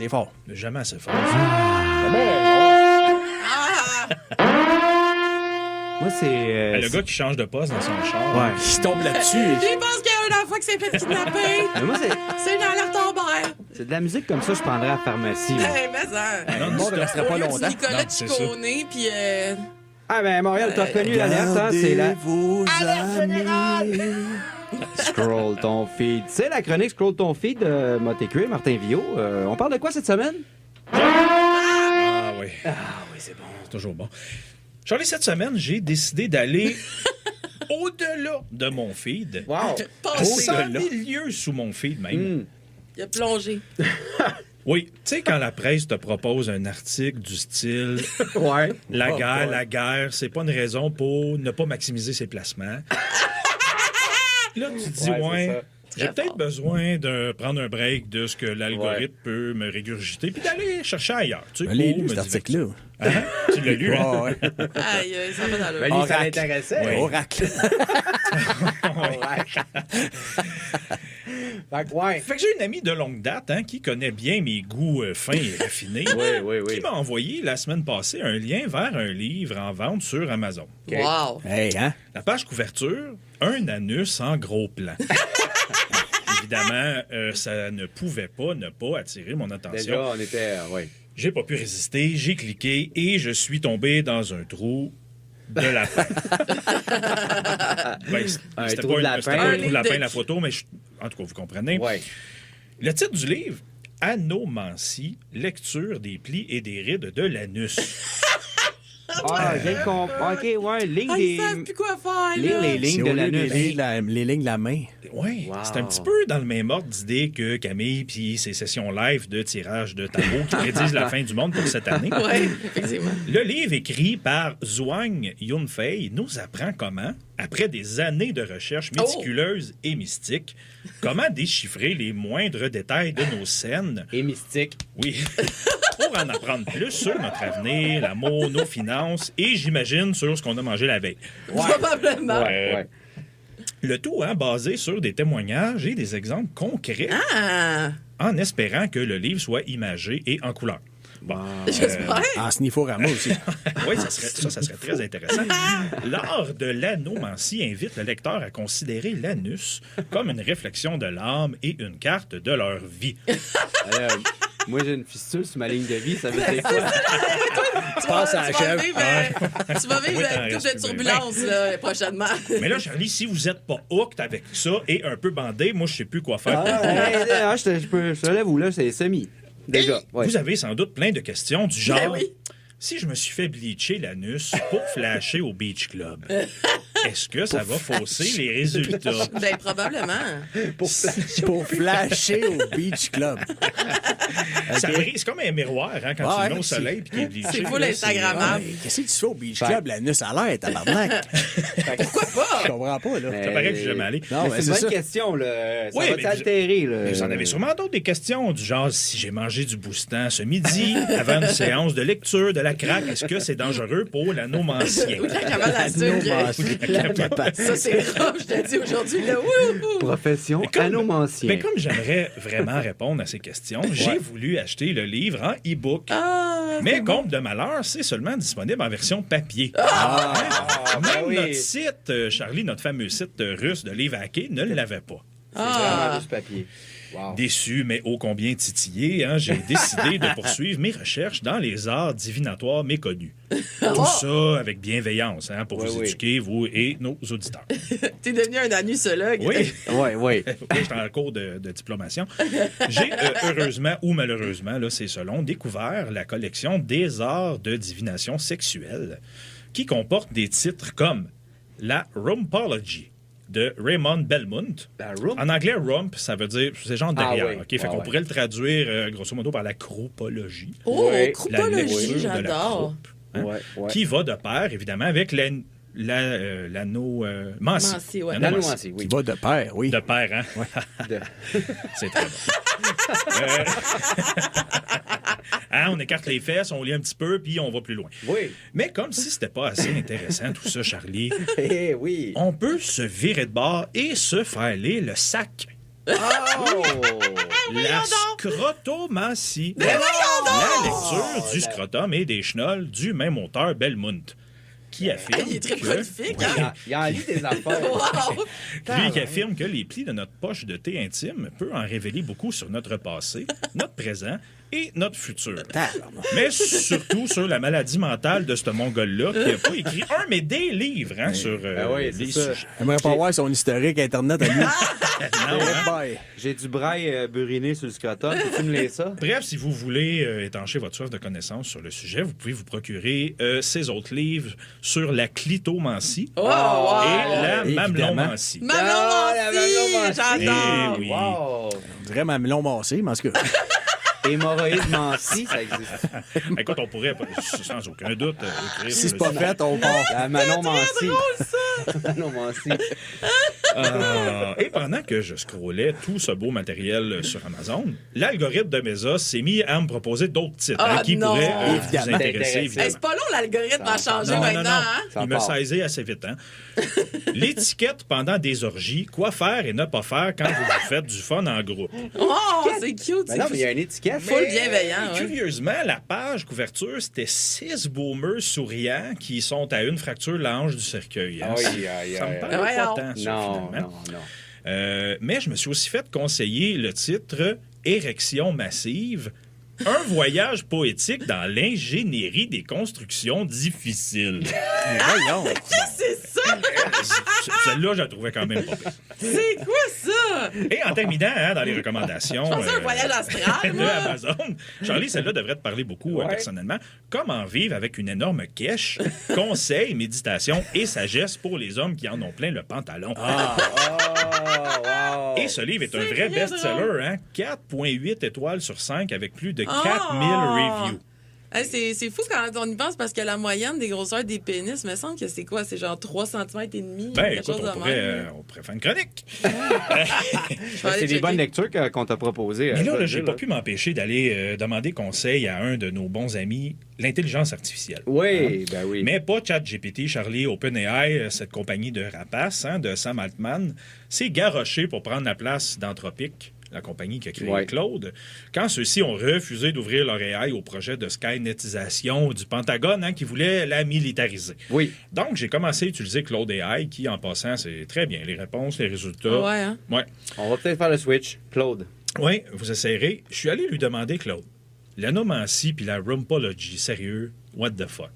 assez fort. Jamais assez fort. Moi, c'est... Le gars qui change de poste dans son char. Ouais. Il tombe là-dessus. Je pense qu'il y a un enfant qui s'est fait kidnapper. Mais moi, C'est une alerte Amber. c'est de la musique comme ça, je prendrais à la pharmacie. moi. Hey, mais ça. Non, Le monde ne restera pas longtemps. Nicolas Non, c'est ça. Ciccone, puis... Ah, ben, Montréal, t'as reconnu l'alerte, hein? C'est la... vos amis. Scroll ton feed. C'est la chronique Scroll ton feed de Motécué, Martin Villot. On parle de quoi cette semaine? Ah oui. Ah oui, c'est bon. C'est toujours bon. Charlie, cette semaine, j'ai décidé d'aller au-delà de mon feed. Wow! À Passé. 100 000 lieues sous mon feed, même. Il a plongé. Oui, tu sais, quand la presse te propose un article du style Ouais. la guerre, c'est pas une raison pour ne pas maximiser ses placements. Là, tu te dis, Ouais, c'est ça. j'ai peut-être besoin de prendre un break de ce que l'algorithme peut me régurgiter puis d'aller chercher ailleurs. Tu sais, Je l'ai pour lu, me cet divertir. article-là. Hein? Tu l'as lu, hein? Ouais. Aïe, ça fait dans Ben, le... lui, ça Oracle. l'intéressait. Ouais. Oracle. Fait que, ouais. Fait que j'ai une amie de longue date qui connaît bien mes goûts fins et raffinés. Oui. Qui m'a envoyé la semaine passée un lien vers un livre en vente sur Amazon. OK. Wow. Hey, hein? La page couverture, un anus en gros plan. Évidemment, ça ne pouvait pas ne pas attirer mon attention. Déjà, on était... Oui. J'ai pas pu résister, j'ai cliqué et je suis tombé dans un trou de lapin. Ben, Un c'était trou pas de une- lapin. c'était pas un trou de lapin, Un la photo, mais en tout cas, vous comprenez. Ouais. Le titre du livre, Anomancie, lecture des plis et des rides de l'anus. Ah, j'ai compris. OK, ouais. Ligne Ah, ils savent des... plus quoi faire, Lire là. les lignes C'est de au lieu l'anus. les lignes de la main. Oui, Wow. c'est un petit peu dans le même ordre d'idée que Camille puis ses sessions live de tirage de tarot qui prédisent la fin du monde pour cette année. Oui, effectivement. Le livre écrit par Zhuang Yunfei nous apprend comment, après des années de recherche méticuleuse et mystique, comment déchiffrer les moindres détails de nos scènes. Et mystique. Oui. Pour en apprendre plus sur notre avenir, l'amour, nos finances et, j'imagine, sur ce qu'on a mangé la veille. Probablement. Ouais. Le tout basé sur des témoignages et des exemples concrets Ah! en espérant que le livre soit imagé et en couleur. Bon. J'espère. En snifforama aussi. Oui, ça serait très intéressant. L'art de l'anomancie invite le lecteur à considérer l'anus comme une réflexion de l'âme et une carte de leur vie. Moi, j'ai une fistule sur ma ligne de vie. Ça veut dire quoi? Tu Passe à la chèvre. Tu vas vivre Oui, t'en avec toute restes de plus turbulence là, prochainement. Mais là, Charlie, si vous n'êtes pas hooked avec ça et un peu bandé, moi, je sais plus quoi faire. Je te l'avoue, là, c'est semi. Déjà. Ouais. Vous avez sans doute plein de questions du genre... Ben oui. Si je me suis fait bleacher l'anus pour flasher au Beach Club, est-ce que ça va fausser les résultats? Ben, probablement. Pour flasher au Beach Club. Ça brille, c'est comme un miroir quand tu Ouais, le mets au soleil puis qu'il est bleaché. C'est full Là, Instagrammable. Ouais, qu'est-ce que tu fais au Beach Club, l'anus à l'air, tabarnak? Pourquoi pas? Je comprends pas, là. Ça paraît que je suis jamais allé. Non, Mais mais c'est c'est une ça. bonne question, là. Ça Oui, va mais t'altérer, là. Mais vous en avez sûrement d'autres des questions du genre si j'ai mangé du boostant ce midi avant une séance de lecture de la craque, est-ce que c'est dangereux pour l'anomancien? Ou la cabane à sucre. Ça, c'est rough, je te dis aujourd'hui. Là. Wouhou! Profession Mais comme- anomancien. Mais comme j'aimerais vraiment répondre à ces questions, j'ai voulu acheter le livre en e-book. Ah, Mais compte de malheur, c'est seulement disponible en version papier. Ah, Même ben oui. notre site, Charlie, notre fameux site russe de livres hackés, ne l'avait pas. C'est vraiment juste papier. Wow. Déçu, mais ô combien titillé, j'ai décidé de poursuivre mes recherches dans les arts divinatoires méconnus. Tout ça avec bienveillance, pour vous éduquer, vous et nos auditeurs. T'es devenu un anusologue. Oui, Ouais. oui, j'étais en cours de diplomation. J'ai, heureusement ou malheureusement, là, c'est selon, découvert la collection des arts de divination sexuelle qui comporte des titres comme la Rumpology de Raymond Belmont. En anglais, rump, ça veut dire, c'est genre derrière. oui. OK? Fait qu'on pourrait le traduire, grosso modo, par la cropologie. Oh, Ouais. La croupologie, lecture de la j'adore. croupe, Ouais. qui va de pair, évidemment, avec l'anomancie. Mancie, ouais. L'anomancie, oui. Qui va de pair, oui. De pair, hein? De- C'est très bon. On écarte les fesses, on lit un petit peu, puis on va plus loin. Oui. Mais comme si c'était pas assez intéressant, tout ça, Charlie, Eh oui. on peut se virer de bord et se faire lire le sac La scrotomancie. La lecture du scrotum et des chenolles du même auteur Belmont. Qui affirme Il est très que... prolifique, Oui. hein? Il en lit des affaires. Wow! Lui qui affirme que les plis de notre poche de thé intime peut en révéler beaucoup sur notre passé, notre présent et notre futur. Mais surtout sur la maladie mentale de ce mongol-là qui n'a pas écrit un, mais des livres sur oui, les c'est ça. sujets. J'aimerais pas voir son historique Internet à lui. Non, hein? Bye. J'ai du braille buriné sur le scrotum. Peux-tu me lire ça? Bref, si vous voulez étancher votre soif de connaissances sur le sujet, vous pouvez vous procurer ces autres livres sur la clitomancie Oh, wow! et la Évidemment. mamelonmancie. Mamelon j'adore! Eh oui. Wow! On dirait mamelon massé, mais en tout cas. Hémorroïde mancie, ça existe. Écoute, on pourrait, sans aucun doute, écrire... Si c'est pas fait, on part. La Manon Mancie. Manon Mancie. Et pendant que je scrollais tout ce beau matériel sur Amazon, l'algorithme de Mesa s'est mis à me proposer d'autres titres Ah, qui non. pourraient vous Évidemment. intéresser. Hey, Évidemment. c'est pas long, l'algorithme a changé Non, maintenant, non, non. hein? Ça Il me part. saisait assez vite. Hein? L'étiquette pendant des orgies, quoi faire et ne pas faire quand vous faites du fun en groupe. Oh, c'est cute! Ben non, mais il y a une étiquette. Full bienveillant, ouais. Curieusement, la page couverture, c'était 6 boomers souriants qui sont à une fracture la hanche du cercueil. Hein? Aïe, aïe, Ça me aïe. paraît Ouais, pas non. tant, ça, Non, finalement. non. Mais je me suis aussi fait conseiller le titre Érection massive. Un voyage poétique dans l'ingénierie des constructions difficiles. Mais voyons. C'est ça! Celle-là, je la trouvais quand même pas pire. C'est quoi ça? Et en terminant, hein, dans les recommandations Je pensais un voyage astral, de moi. Amazon, Charlie, celle-là devrait te parler beaucoup personnellement. Comment vivre avec une énorme quiche, conseils, méditation et sagesse pour les hommes qui en ont plein le pantalon. Oh, wow. Et ce livre est un C'est vrai bien best-seller, hein? 4,8 étoiles sur 5 avec plus de 4000 Oh! reviews. Hey, c'est fou quand on y pense parce que la moyenne des grosseurs des pénis, me semble que c'est quoi? C'est genre 3 cm et demi? Ben, quelque écoute, chose de on pourrait faire une chronique. Je vais aller C'est des checker. bonnes lectures qu'on t'a proposées. Mais je dois là, te j'ai dire, pas là. pu m'empêcher d'aller demander conseil à un de nos bons amis, l'intelligence artificielle. Oui, ben oui. Mais pas ChatGPT, Charlie, OpenAI, cette compagnie de rapaces, hein, de Sam Altman, s'est garoché pour prendre la place d'Anthropic, la compagnie qui a créé Claude, quand ceux-ci ont refusé d'ouvrir leur AI au projet de Skynetisation du Pentagone, hein, qui voulait la militariser. Oui. Donc, j'ai commencé à utiliser Claude AI, qui, en passant, c'est très bien. Les réponses, les résultats. Ouais, hein? Ouais. On va peut-être faire le switch. Claude. Oui, vous essayerez. Je suis allé lui demander, Claude, l'anomancie puis la rumpology, sérieux, what the fuck?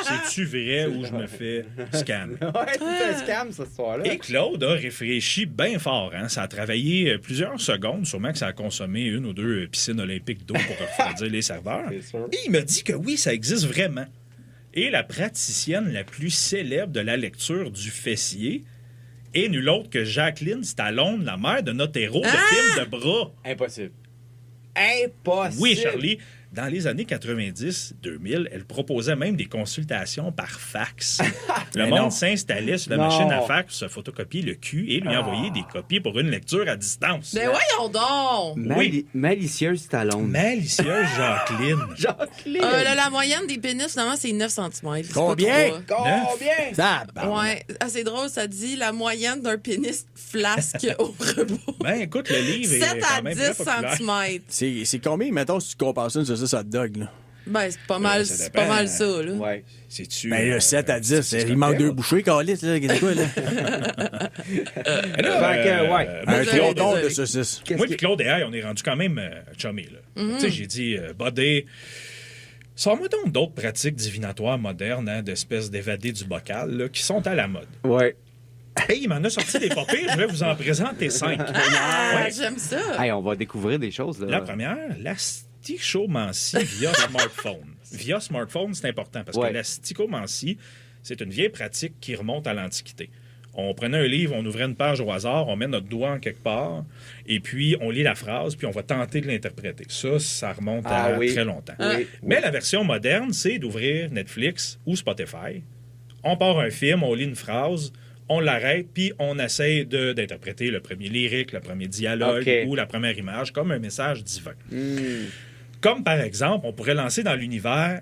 C'est-tu vrai ou je me fais scam? Ouais, c'est un scam, cette histoire-là. Et Claude a réfléchi bien fort. Hein? Ça a travaillé plusieurs secondes. Sûrement que ça a consommé 1 ou 2 piscines olympiques d'eau pour refroidir les serveurs. C'est sûr. Et il m'a dit que oui, ça existe vraiment. Et la praticienne la plus célèbre de la lecture du fessier est nulle autre que Jacqueline Stallone, la mère de notre héros de film de bras. Impossible. Impossible. Oui, Charlie. Dans les années 90-2000, elle proposait même des consultations par fax. Le Mais monde non. s'installait sur la Non. machine à fax, se photocopier le cul et lui envoyer des copies pour une lecture à distance. Ben voyons donc! Oui. Malicieuse Stallone. Malicieuse Jacqueline. Jacqueline. La moyenne des pénis, finalement, c'est 9 cm. Combien? Combien? Ça, bon. Ouais, c'est drôle, ça dit la moyenne d'un pénis flasque au repos. Ben, écoute, le livre 7 est à quand même 10 très populaire. cm. C'est combien, mettons, si tu compares ça à une saucisse hot dog, là? Ben, c'est pas mal, ça c'est dépend. pas mal ça, là. Ouais. C'est-tu... Ben, là, 7 à 10, c'est il manque 2 bouchées, Calis, là. Qu'est-ce que c'est, quoi, là? Mais là, Fait que, ouais. moi, Un désolé, tronc désolé. de saucisse. Qu'est-ce Moi qui- et Claude et on est rendu quand même chummés. Là. Mm-hmm. Tu sais, j'ai dit, Buddy, sors-moi donc d'autres pratiques divinatoires modernes, hein, d'espèces d'évadés du bocal, là, qui sont à la mode. Ouais. Hey, il m'en a sorti des pas pires, je vais vous en présenter 5. Ah, Ouais. j'aime ça. Hey, on va découvrir des choses, là. La première, l'astichomancie via smartphone. Via smartphone, c'est important parce Ouais. que l'astichomancie, c'est une vieille pratique qui remonte à l'Antiquité. On prenait un livre, on ouvrait une page au hasard, on met notre doigt en quelque part, et puis on lit la phrase, puis on va tenter de l'interpréter. Ça remonte à oui. très longtemps. Oui. Mais la version moderne, c'est d'ouvrir Netflix ou Spotify. On part un film, on lit une phrase, on l'arrête, puis on essaie d'interpréter le premier lyrique, le premier dialogue OK. ou la première image comme un message divin. Hmm. Comme par exemple, on pourrait lancer dans l'univers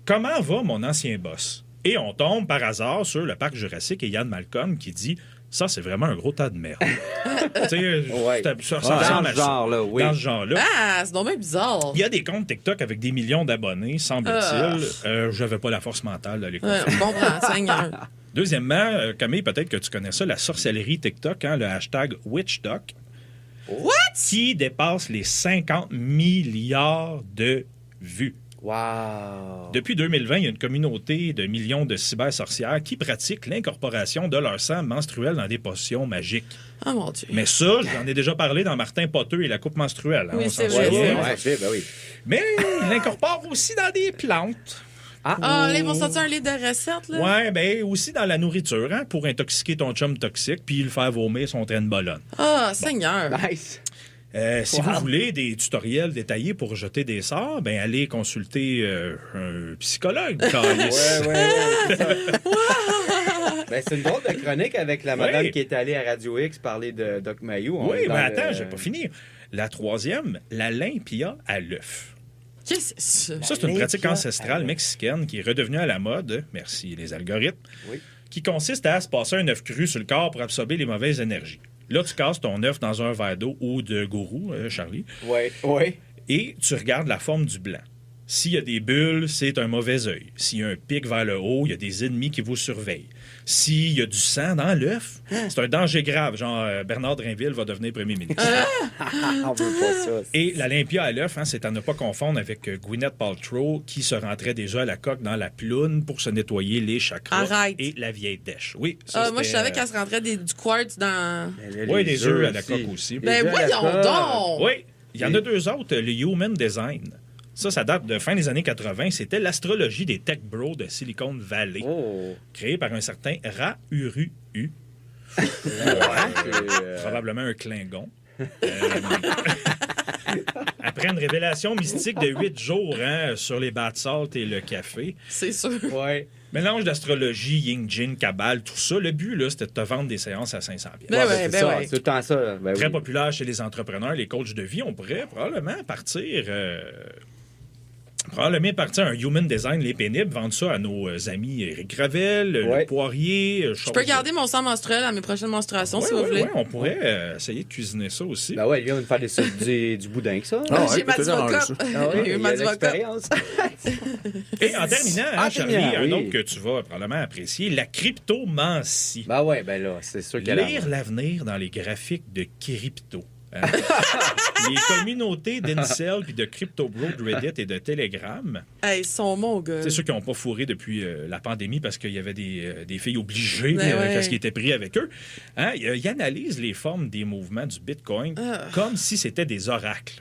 Comment va mon ancien boss? Et on tombe par hasard sur le parc Jurassique et Ian Malcolm qui dit Ça, c'est vraiment un gros tas de merde. Tu sais, Ouais. ça Dans ressemble à ce ça. genre-là, oui. Dans ce genre-là. Ah, c'est donc bien bizarre. Il y a des comptes TikTok avec des millions d'abonnés, semble-t-il. J'avais pas la force mentale d'aller Ouais, confirmer. je comprends, Seigneur. Deuxièmement, Camille, peut-être que tu connais ça, la sorcellerie TikTok, hein, le hashtag WitchDoc. What? Qui dépasse les 50 milliards de vues. Wow. Depuis 2020, il y a une communauté de millions de cybersorcières qui pratiquent l'incorporation de leur sang menstruel dans des potions magiques. Oh mon Dieu. Mais ça, j'en ai déjà parlé dans Martin Potteux et la coupe menstruelle. Hein, Oui, on c'est s'en vrai. souvient. Ouais, ben oui. Mais il l'incorpore aussi dans des plantes. Ah, là, ils vont sortir un livre de recettes, là? Ouais, ben aussi dans la nourriture, hein, pour intoxiquer ton chum toxique puis le faire vomir son train de bologne. Ah, Seigneur. Nice. Si vous voulez des tutoriels détaillés pour jeter des sorts, ben allez consulter un psychologue. Calice. Ouais. Ben, c'est une drôle de chronique avec la madame Oui. qui est allée à Radio X parler de Doc Mayou. On Oui, est dans mais attends, le- j'ai pas fini. La troisième, la limpia à l'œuf. Qu'est-ce que c'est ça? Ça, c'est une pratique limpia ancestrale à l'œuf. mexicaine qui est redevenue à la mode, merci les algorithmes, Oui. qui consiste à se passer un œuf cru sur le corps pour absorber les mauvaises énergies. Là, tu casses ton œuf dans un verre d'eau ou de gourou, Charlie, Oui. et tu regardes la forme du blanc. S'il y a des bulles, c'est un mauvais œil. S'il y a un pic vers le haut, il y a des ennemis qui vous surveillent. S'il y a du sang dans l'œuf, c'est un danger grave. Genre, Bernard Drinville va devenir premier ministre. On veut pas ça. Et l'Olympia à l'œuf, hein, c'est à ne pas confondre avec Gwyneth Paltrow qui se rentrait déjà à la coque dans la ploune pour se nettoyer les chakras Arrête. et la vieille dèche. Oui, ça, Moi, je c'était, savais qu'elle se rentrait du quartz dans... Oui, des œufs à la coque aussi. Ben, œufs à la voyons coque. donc! Oui, il y en a deux autres, le Human Design. Ça date de fin des années 80. C'était l'astrologie des tech bros de Silicon Valley, Oh. créée par un certain Ra Uru U. Probablement un Klingon. Après une révélation mystique de 8 jours hein, sur les baths salt et le café, C'est sûr. Ouais. mélange d'astrologie, yin, jin, cabale, tout ça, le but, là, c'était de te vendre des séances à 500$. Ben C'est ben ça, ouais. c'est tout le temps ça. Là. Ben Très oui. populaire chez les entrepreneurs, les coachs de vie. On pourrait probablement partir un human design, les pénibles, vendre ça à nos amis Éric Gravel, Ouais. le Poirier. Je peux garder mon sang menstruel à mes prochaines menstruations, si vous voulez. on pourrait essayer de cuisiner ça aussi. Ben ouais, il vient de faire du boudin que ça. Ah ouais, J'ai ma peut-être arranger Divocop. ça. Ah ouais, J'ai eu il ma y a Divocop. l'expérience. Et en terminant, Ah, Charlie, terminant, un oui. autre que tu vas probablement apprécier, la cryptomancie. Ben ouais, ben là, c'est sûr qu'elle a... Lire l'avenir dans les graphiques de crypto. Hein? Les communautés d'Incel puis de Crypto Bro de Reddit et de Telegram, Hey, ils sont mon gars. c'est ceux qui n'ont pas fourré depuis la pandémie parce qu'il y avait des filles obligées Ben ouais. parce qu'ils étaient pris avec eux. Hein? Ils analysent les formes des mouvements du Bitcoin comme si c'était des oracles.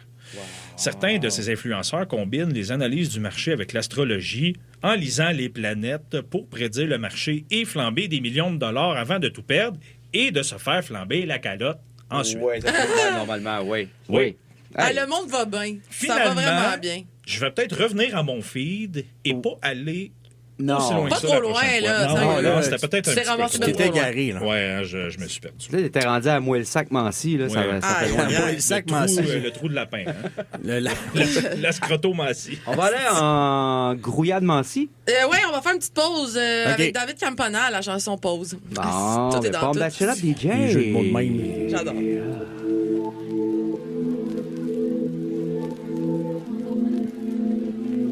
Certains de ces influenceurs combinent les analyses du marché avec l'astrologie en lisant les planètes pour prédire le marché et flamber des millions de dollars avant de tout perdre et de se faire flamber la calotte ensuite. Ouais, ça fait mal, normalement, oui. Oui. Ah, Hey. le monde va bien. Ça va Finalement, vraiment bien. Je vais peut-être revenir à mon feed et pas aller Non. aussi loin Pas que ça trop la loin, prochaine fois. là, Non, sérieux. là, c'était peut-être Tu un t'es petit peu ramassé trop. bien T'étais trop loin. garé, là. Ouais, hein, je me suis perdu. Tu sais, t'étais rendu à Mouille-le-Sac-Mancy, là, Ouais. ça fait Ah, loin. yeah. Le sac le, trou, massif. le trou de lapin. Hein? La- La scrotomancie. On va aller en Grouillade-Mancy. Ouais, on va faire une petite pause avec Ok. David Campana, la chanson Pause. Bon, Tout est mais dans pas tout. Bachelor DJ. Les jeux de mots de même. J'adore.